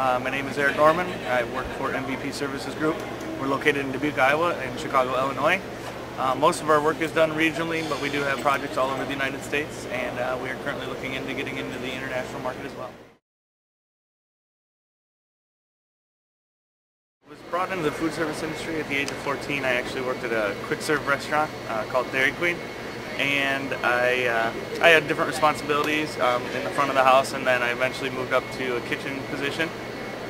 My name is Eric Norman. I work for MVP Services Group. We're located in Dubuque, Iowa and Chicago, Illinois. Most of our work is done regionally, but we do have projects all over the United States, and we are currently looking into getting into the international market as well. I was brought into the food service industry at the age of 14. I actually worked at a quick serve restaurant called Dairy Queen, and I had different responsibilities in the front of the house, and then I eventually moved up to a kitchen position,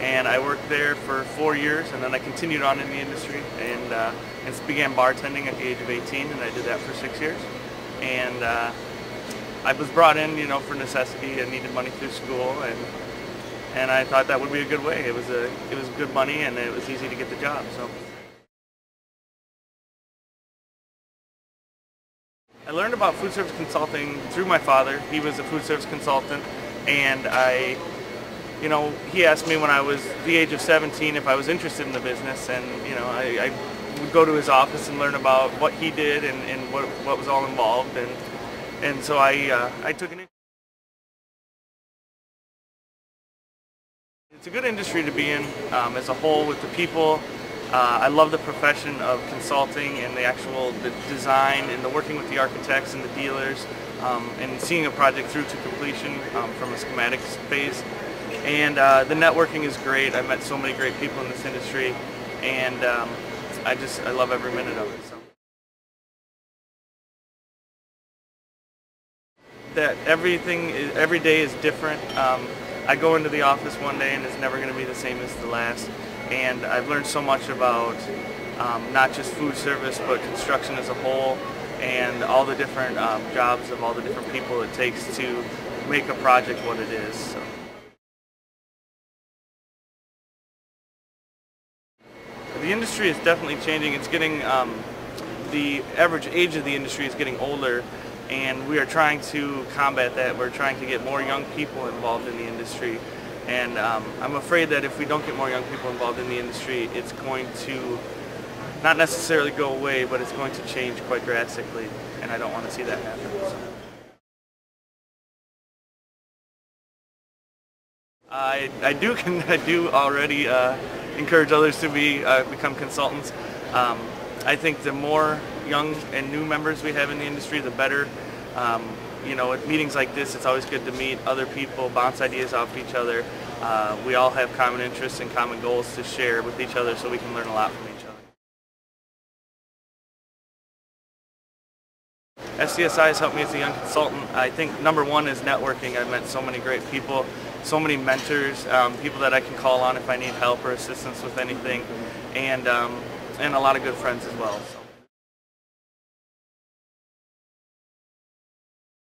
and I worked there for 4 years, and then I continued on in the industry and began bartending at the age of 18, and I did that for 6 years. And I was brought in, for necessity. I needed money through school, and I thought that would be a good way. It was good money, and it was easy to get the job. So I learned about food service consulting through my father. He was a food service consultant, and he asked me when I was the age of 17 if I was interested in the business, and I would go to his office and learn about what he did and what was all involved, and so I took an interest. It's a good industry to be in as a whole with the people. I love the profession of consulting and the design and the working with the architects and the dealers and seeing a project through to completion from a schematics phase. And the networking is great. I've met so many great people in this industry, and I love every minute of it. So. That every day is different. I go into the office one day and it's never going to be the same as the last. And I've learned so much about not just food service, but construction as a whole, and all the different jobs of all the different people it takes to make a project what it is. So. The industry is definitely changing. It's getting, the average age of the industry is getting older, and we are trying to combat that. We're trying to get more young people involved in the industry. And I'm afraid that if we don't get more young people involved in the industry, it's going to not necessarily go away, but it's going to change quite drastically, and I don't want to see that happen. So. I do already encourage others to become consultants. I think the more young and new members we have in the industry, the better. At meetings like this, it's always good to meet other people, bounce ideas off each other. We all have common interests and common goals to share with each other, so we can learn a lot from each other. FCSI has helped me as a young consultant. I think number one is networking. I've met so many great people, so many mentors, people that I can call on if I need help or assistance with anything, and a lot of good friends as well. So.